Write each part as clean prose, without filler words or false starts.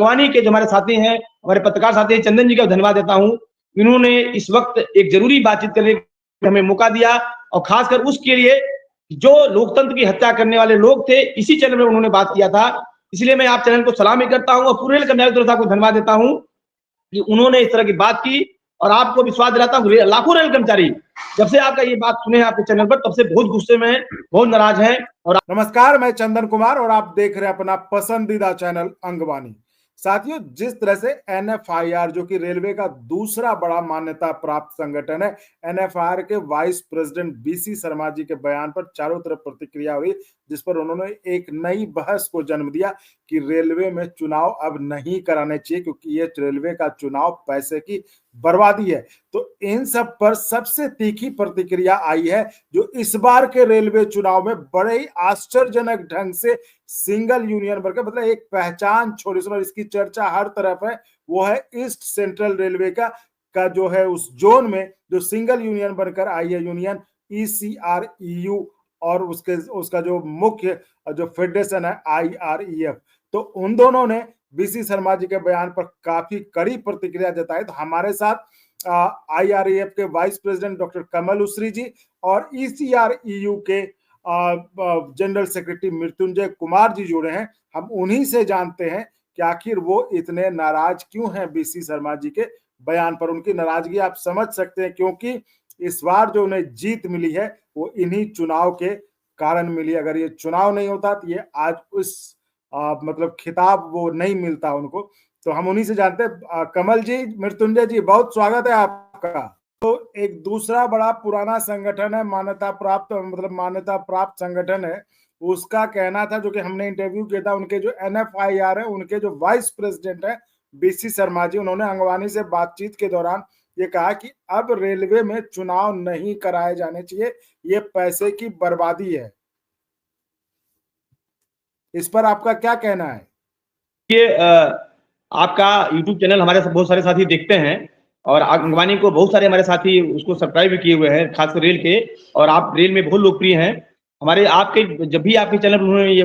अंगवानी के जो हमारे साथी हैं, हमारे पत्रकार साथी हैं, चंदन जी का धन्यवाद देता हूँ। इन्होंने इस वक्त एक जरूरी बातचीत करने का हमें मौका दिया, और खासकर उसके लिए जो लोकतंत्र की हत्या करने वाले लोग थे, इसी चैनल में उन्होंने बात किया था। इसलिए मैं आप चैनल को सलाम भी करता हूँ और पूरे कर्मचारी तरफ को धन्यवाद देता हूँ कि उन्होंने इस तरह की बात की। और आपको विश्वास दिलाता हूँ, लाखों रेल कर्मचारी जब से आपका ये बात सुने हैं आपके चैनल पर, तब से बहुत गुस्से में हैं, बहुत नाराज हैं। और नमस्कार, मैं चंदन कुमार और आप देख रहे हैं अपना पसंदीदा चैनल अंगवानी। साथियों, जिस तरह से एनएफआईआर, जो कि रेलवे का दूसरा बड़ा मान्यता प्राप्त संगठन है, एनएफआईआर के vice president BC Sharma ji के बयान पर चारों तरफ प्रतिक्रिया हुई, जिस पर उन्होंने एक नई बहस को जन्म दिया कि रेलवे में चुनाव अब नहीं कराने चाहिए, क्योंकि ये रेलवे का चुनाव पैसे की बर्बादी है। तो इन सब पर सबसे तीखी प्रतिक्रिया आई है, जो इस बार के रेलवे चुनाव में बड़े ही आश्चर्यजनक ढंग से सिंगल यूनियन बनकर, मतलब एक पहचान छोड़ी, और इसकी चर्चा हर तरफ है, वो है ईस्ट सेंट्रल रेलवे का जो है उस जोन में जो सिंगल यूनियन बनकर आई है, यूनियन ECREU, और उसका जो मुख्य जो फेडरेशन है IREF। तो उन दोनों ने बीसी शर्मा जी के बयान पर काफी कड़ी प्रतिक्रिया जताई। तो हमारे साथ IREF के वाइस प्रेसिडेंट डॉक्टर कमल उसरी जी और ECREU के जनरल सेक्रेटरी मृत्युंजय कुमार जी जुड़े हैं। हम उन्हीं से जानते हैं कि आखिर वो इतने नाराज क्यों हैं बीसी शर्मा जी के बयान पर। उनकी नाराजगी आप समझ सकते हैं, क्योंकि इस बार जो उन्हें जीत मिली है वो इन्हीं चुनाव के कारण मिली। अगर ये चुनाव नहीं होता तो ये आज उस मतलब खिताब वो नहीं मिलता उनको। तो हम उन्हीं से जानते हैं। कमल जी, मृत्युंजय जी, बहुत स्वागत है आपका। तो एक दूसरा बड़ा पुराना संगठन है, मान्यता प्राप्त संगठन है, उसका कहना था, जो कि हमने इंटरव्यू किया था, उनके जो एनएफआईआर है, उनके जो वाइस प्रेसिडेंट है बीसी शर्मा जी, उन्होंने अंगवानी से बातचीत के दौरान ये कहा कि अब रेलवे में चुनाव नहीं कराए जाने चाहिए, ये पैसे की बर्बादी है। इस पर आपका क्या कहना है? ये आपका यूट्यूब चैनल हमारे बहुत सारे साथी देखते हैं, और अंगवानी को बहुत सारे हमारे साथी उसको सब्सक्राइब भी किए हुए हैं, खासकर रेल के, और आप रेल में बहुत लोकप्रिय हैं। हमारे आपके जब भी आपके चैनल पर उन्होंने ये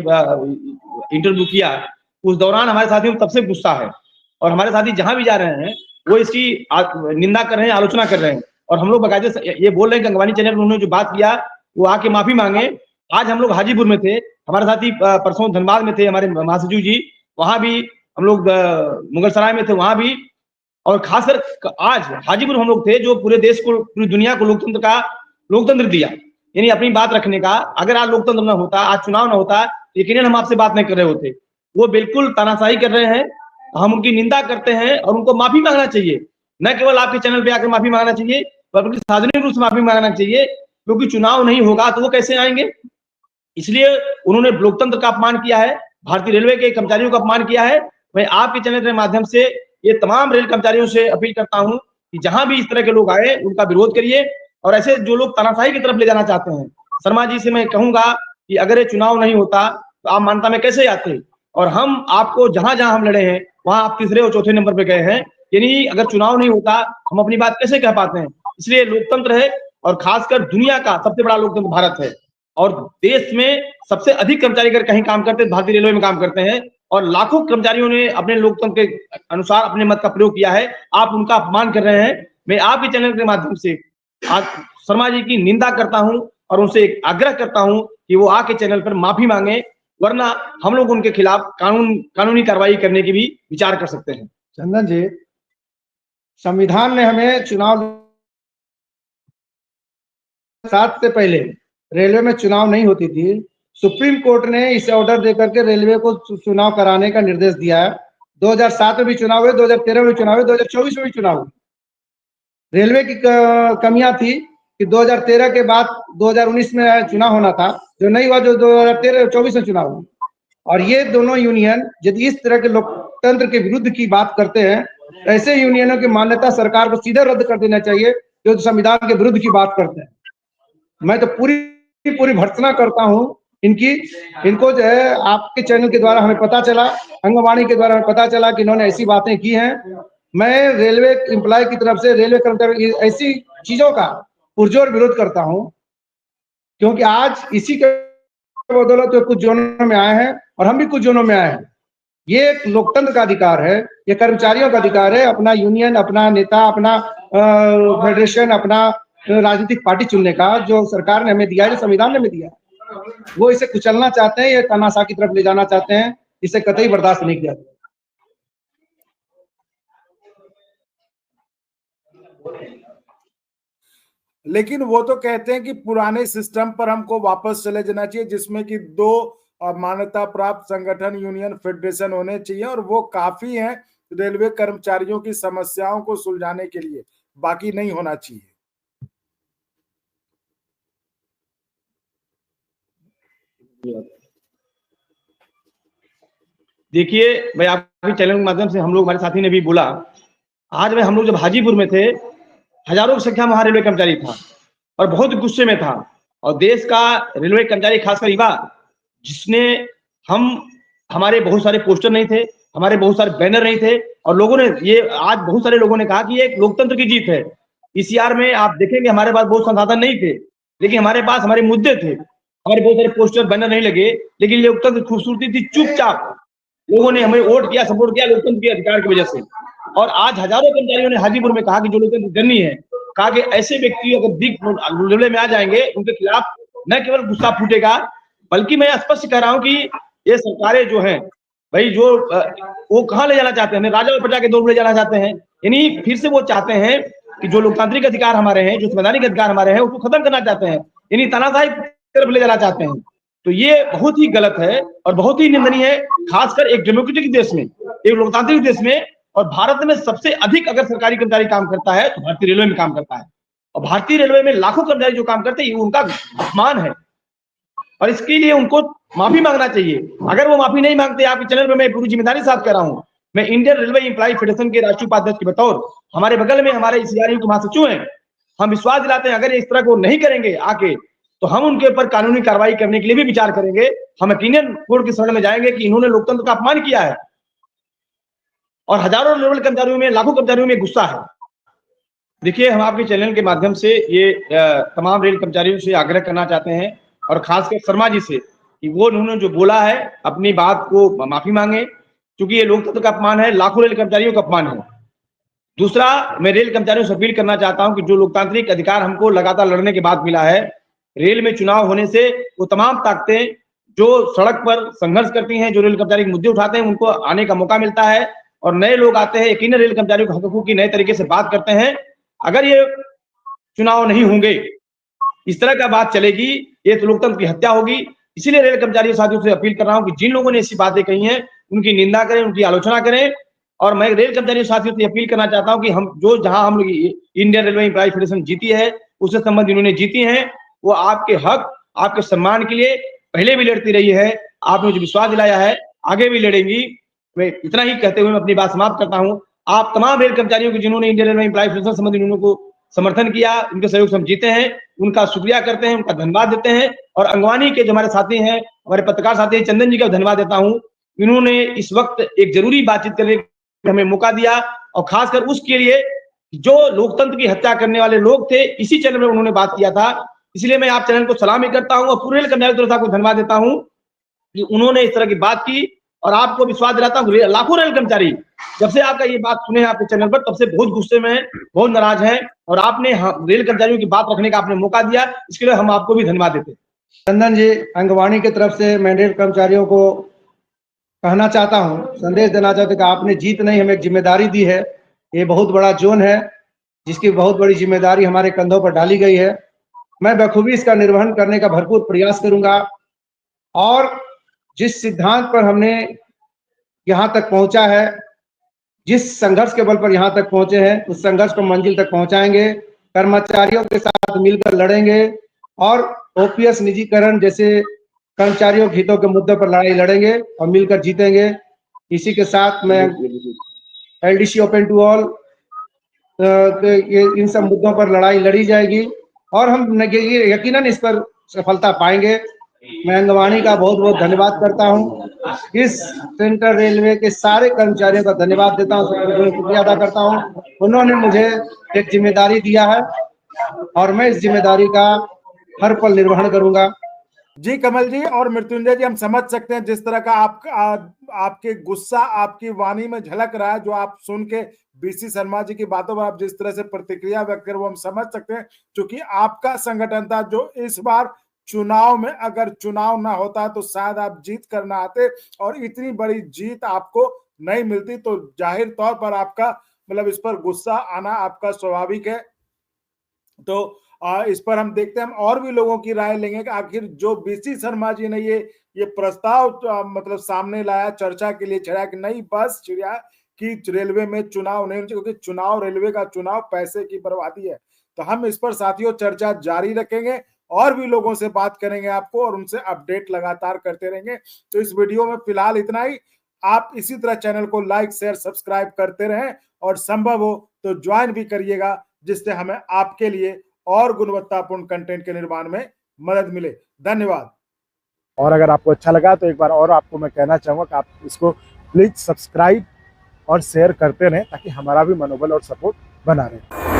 इंटरव्यू किया, उस दौरान हमारे साथियों को तब से गुस्सा है, और हमारे साथी जहां भी जा रहे हैं वो इसकी निंदा कर रहे हैं, आलोचना कर रहे हैं। और हम लोग बाकायदे ये बोल रहे हैं कि अंगवानी चैनल पर उन्होंने जो बात किया वो आके माफी मांगे। आज हम लोग हाजीपुर में थे, हमारे साथी परसों धनबाद में थे, हमारे महासचिव जी, वहां भी हम लोग मुगलसराय में थे, वहां भी, और खासकर आज हाजीपुर हम लोग थे, जो पूरे देश को, पूरी दुनिया को लोकतंत्र दिया, यानी अपनी बात रखने का। अगर आज लोकतंत्र न होता, आज चुनाव न होता, यकीनन हम आपसे बात नहीं कर रहे होते। वो बिल्कुल तानाशाही कर रहे हैं, हम उनकी निंदा करते हैं, और उनको माफी मांगना चाहिए। न केवल आपके चैनल पे आकर माफी मांगना चाहिए, बल्कि सार्वजनिक रूप से माफी मांगना चाहिए, क्योंकि चुनाव नहीं होगा तो वो कैसे आएंगे। इसलिए उन्होंने लोकतंत्र का अपमान किया है, भारतीय रेलवे के कर्मचारियों का अपमान किया है। मैं आपके चैनल के माध्यम से ये तमाम रेल कर्मचारियों से अपील करता हूं कि जहां भी इस तरह के लोग आए उनका विरोध करिए, और ऐसे जो लोग तानाशाही की तरफ ले जाना चाहते हैं, शर्मा जी से मैं कहूंगा कि अगर ये चुनाव नहीं होता तो आप मान्यता में कैसे आते। और हम आपको जहां जहां हम लड़े हैं वहां आप तीसरे और चौथे नंबर पे गए हैं, यानी अगर चुनाव नहीं होता हम अपनी बात कैसे कह पाते हैं। इसलिए लोकतंत्र है, और खासकर दुनिया का सबसे बड़ा लोकतंत्र भारत है, और देश में सबसे अधिक कर्मचारी अगर कहीं काम करते हैं भारतीय रेलवे में काम करते हैं, और लाखों कर्मचारियों ने अपने लोकतंत्र के अनुसार अपने मत का प्रयोग किया है। आप उनका अपमान कर रहे हैं। मैं आपके चैनल के माध्यम से आज शर्मा जी की निंदा करता हूं, और उनसे एक आग्रह करता हूं कि वो आके चैनल पर माफी मांगे, वरना हम लोग उनके खिलाफ कानूनी कार्रवाई करने की भी विचार कर सकते हैं। चंदन जी, संविधान ने हमें चुनाव 7 से पहले रेलवे में चुनाव नहीं होती थी। सुप्रीम कोर्ट ने इसे ऑर्डर देकर के रेलवे को चुनाव कराने का निर्देश दिया है। 2007 में भी चुनाव हुए, 2013 में भी चुनाव हुए, 2024 में भी चुनाव हुए। रेलवे की कमियां थी कि 2013 के बाद 2019 में चुनाव होना था, जो नहीं हुआ, जो 2013-24 में चुनाव हुआ। और ये दोनों यूनियन यदि इस तरह के लोकतंत्र के विरुद्ध की बात करते हैं, ऐसे यूनियनों की मान्यता सरकार को सीधे रद्द कर देना चाहिए, जो संविधान के विरुद्ध की बात करते हैं। मैं तो पूरी भर्त्सना करता हूं इनको जो है आपके चैनल के द्वारा हमें पता चला, अंगवानी के द्वारा हमें पता चला कि इन्होंने ऐसी बातें की हैं। मैं रेलवे एम्प्लॉय की तरफ से रेलवे कर्मचारी ऐसी चीजों का पुरजोर विरोध करता हूं, क्योंकि आज इसी के बदौलत तो कुछ जोनों में आए हैं, और हम भी कुछ जोनों में आए हैं। ये एक लोकतंत्र का अधिकार है, ये कर्मचारियों का अधिकार है अपना यूनियन, अपना नेता, अपना फेडरेशन, अपना राजनीतिक पार्टी चुनने का, जो सरकार ने हमें दिया है, जो संविधान ने हमें दिया है। वो इसे कुचलना चाहते हैं, ये तानाशाह की तरफ ले जाना चाहते हैं, इसे कतई बर्दाश्त नहीं किया जाएगा। लेकिन वो तो कहते हैं कि पुराने सिस्टम पर हमको वापस चले जाना चाहिए, जिसमें कि 2 मान्यता प्राप्त संगठन, यूनियन, फेडरेशन होने चाहिए, और वो काफी हैं रेलवे कर्मचारियों की समस्याओं को सुलझाने के लिए, बाकी नहीं होना चाहिए। देखिए भाई, आपके चैनल के माध्यम से हम लोग, हमारे साथी ने भी बोला, आज में हम लोग जब हाजीपुर में थे, हजारों की संख्या में वहां रेलवे कर्मचारी था और बहुत गुस्से में था। और देश का रेलवे कर्मचारी, खासकर युवा, जिसने हमारे बहुत सारे पोस्टर नहीं थे, हमारे बहुत सारे बैनर नहीं थे, और लोगों ने ये, आज बहुत सारे लोगों ने कहा कि ये एक लोकतंत्र की जीत है। ईसीआर में आप देखेंगे हमारे पास बहुत संसाधन नहीं थे, लेकिन हमारे पास हमारे मुद्दे थे, हमारे बहुत सारे पोस्टर बैनर नहीं लगे, लेकिन लोकतंत्र की खूबसूरती थी, चुपचाप लोगों ने हमें वोट किया, सपोर्ट किया लोकतंत्र के अधिकार की वजह से। और आज हजारों कर्मचारियों ने हाजीपुर में कहा कि जो लोकतंत्र जननी है, कहा कि ऐसे व्यक्ति अगर रेलवे में आ जाएंगे, उनके खिलाफ न केवल गुस्सा फूटेगा, बल्कि मैं स्पष्ट कह रहा हूं कि ये सरकारें जो हैं भाई, जो वो कहां ले जाना चाहते हैं, राजा और प्रजा के दौर में ले जाना चाहते हैं। यानी फिर से वो चाहते हैं कि जो लोकतांत्रिक अधिकार हमारे हैं, जो संवैधानिक अधिकार हमारे हैं, उसको खत्म करना चाहते हैं, यानी तानाशाही की तरफ ले जाना चाहते हैं। तो ये बहुत ही गलत है और बहुत ही निंदनीय है, खासकर एक डेमोक्रेटिक देश में, एक लोकतांत्रिक देश में। और भारत में सबसे अधिक अगर सरकारी कर्मचारी काम करता है तो भारतीय रेलवे में काम करता है, और भारतीय रेलवे में लाखों कर्मचारी जो काम करते हैं, ये उनका अपमान है और इसके लिए उनको माफी मांगना चाहिए। अगर वो माफी नहीं मांगते, आपके चैनल पर मैं पूरी जिम्मेदारी साथ कह रहा हूं, मैं इंडियन रेलवे एम्प्लॉय फेडरेशन के राष्ट्रीय उपाध्यक्ष के बतौर, हमारे बगल में हमारे ईसीआरयू के महासचिव हैं, हम विश्वास दिलाते हैं अगर इस तरह को नहीं करेंगे आके, तो हम उनके ऊपर कानूनी कार्रवाई करने के लिए भी विचार करेंगे। हम यकीनन कोर्ट की शरण में जाएंगे कि इन्होंने लोकतंत्र का अपमान किया है, और हजारों रेलवे कर्मचारियों में, लाखों कर्मचारियों में गुस्सा है। देखिए, हम आपके चैनल के माध्यम से ये तमाम रेल कर्मचारियों से आग्रह करना चाहते हैं, और खासकर शर्मा जी से, कि वो उन्होंने जो बोला है अपनी बात को माफी मांगे, क्योंकि ये लोकतंत्र का अपमान है, लाखों रेल कर्मचारियों का अपमान है। दूसरा, मैं रेल कर्मचारियों से अपील करना चाहता हूं कि जो लोकतांत्रिक अधिकार हमको लगातार लड़ने के बाद मिला है, रेल में चुनाव होने से वो तमाम ताकतें जो सड़क पर संघर्ष करती हैं, जो रेल कर्मचारी के मुद्दे उठाते हैं, उनको आने का मौका मिलता है, और नए लोग आते हैं, यकीनन रेल कर्मचारियों के हकों की नए तरीके से बात करते हैं। अगर ये चुनाव नहीं होंगे, इस तरह का बात चलेगी, ये तो लोकतंत्र की हत्या होगी। इसीलिए रेल कर्मचारी साथियों से अपील कर रहा हूं कि जिन लोगों ने ऐसी बातें कही हैं, उनकी निंदा करें, उनकी आलोचना करें। और मैं रेल कर्मचारी साथियों से अपील करना चाहता हूं कि हम जो, जहां हम लोग इंडियन रेलवे एम्प्लॉय फेडरेशन जीती है, उससे संबंध इन्होंने जीती हैं, वो आपके हक, आपके सम्मान के लिए पहले भी लड़ती रही है। आपने मुझे विश्वास दिलाया है, आगे भी लड़ेंगी। मैं इतना ही कहते हुए मैं अपनी बात समाप्त करता हूं। आप तमाम रेल कर्मचारियों की जिन्होंने इंडियन रेलवे एम्प्लॉय फेडरेशन संबंधी उनको समर्थन किया, उनके सहयोग से हम जीते हैं, उनका शुक्रिया करते हैं, उनका धन्यवाद देते हैं। और अंगवानी के जो हमारे साथी हैं, हमारे पत्रकार साथी चंदन जी का धन्यवाद देता हूं। इन्होंने इस वक्त एक जरूरी बातचीत करने का हमें मौका दिया, और खासकर उसके लिए जो लोकतंत्र की हत्या करने वाले लोग थे, इसी चैनल में उन्होंने बात किया था। इसलिए मैं आप चैनल को सलामी करता हूं और पूरे रेल कर्मचारी साहब को धन्यवाद देता हूं कि उन्होंने इस तरह की बात की। और आपको विश्वास दिलाता हूं, लाखों रेल कर्मचारी जब से आपका ये बात सुने हैं आपके चैनल पर, तब से बहुत गुस्से में हैं, बहुत नाराज हैं, और आपने रेल कर्मचारियों की बात रखने का आपने मौका दिया, इसके लिए हम आपको भी धन्यवाद देते हैं। चंदन जी, अंगवानी की तरफ से मैं रेल कर्मचारियों को कहना चाहता हूं, संदेश देना चाहता हूं कि आपने जीत नहीं, हमें एक जिम्मेदारी दी है। ये बहुत बड़ा जोन है, जिसकी बहुत बड़ी जिम्मेदारी हमारे कंधों पर डाली गई है। मैं बखूबी इसका निर्वहन करने का भरपूर प्रयास करूंगा, और जिस सिद्धांत पर हमने यहाँ तक पहुंचा है, जिस संघर्ष के बल पर यहाँ तक पहुंचे हैं, उस संघर्ष को मंजिल तक पहुंचाएंगे, कर्मचारियों के साथ मिलकर लड़ेंगे, और ओपीएस निजीकरण जैसे कर्मचारियों के हितों के मुद्दों पर लड़ाई लड़ेंगे और मिलकर जीतेंगे। इसी के साथ मैं एलडीसी ओपन टू ऑल, इन सब मुद्दों पर लड़ाई लड़ी जाएगी, और हम यकीनन इस पर सफलता पाएंगे। मैं अंगवानी का बहुत बहुत धन्यवाद करता हूं। इस सेंट्रल रेलवे के सारे कर्मचारियों का धन्यवाद देता हूं, शुक्रिया अदा करता हूं। उन्होंने मुझे एक जिम्मेदारी दिया है, और मैं इस जिम्मेदारी का हर पल निर्वहन करूंगा। जी कमल जी और मृत्युंजय जी, हम समझ सकते हैं जिस तरह का आपके गुस्सा आपकी वाणी में झलक रहा है, जो आप सुन के बीसी शर्मा जी की बातों पर आप जिस तरह से प्रतिक्रिया व्यक्त कर, वो हम समझ सकते हैं, क्योंकि आपका संगठन था जो इस बार चुनाव में, अगर चुनाव ना होता तो शायद आप जीत कर ना आते और इतनी बड़ी जीत आपको नहीं मिलती, तो जाहिर तौर पर आपका मतलब इस पर गुस्सा आना आपका स्वाभाविक है। तो इस पर हम देखते हैं, हम और भी लोगों की राय लेंगे कि आखिर जो बीसी शर्मा जी ने ये प्रस्ताव मतलब सामने लाया, चर्चा के लिए छेड़ा कि नहीं बस चिड़िया कि रेलवे में चुनाव नहीं, क्योंकि चुनाव, रेलवे का चुनाव पैसे की बर्बादी है। तो हम इस पर साथियों चर्चा जारी रखेंगे और भी लोगों से बात करेंगे आपको और उनसे अपडेट लगातार करते रहेंगे। तो इस वीडियो में फिलहाल इतना ही। आप इसी तरह चैनल को लाइक शेयर सब्सक्राइब करते रहें और संभव हो तो ज्वाइन भी करिएगा, जिससे हमें आपके लिए और गुणवत्तापूर्ण कंटेंट के निर्माण में मदद मिले। धन्यवाद। और अगर आपको अच्छा लगा तो एक बार और आपको मैं कहना चाहूँगा कि आप इसको प्लीज सब्सक्राइब और शेयर करते रहें, ताकि हमारा भी मनोबल और सपोर्ट बना रहे।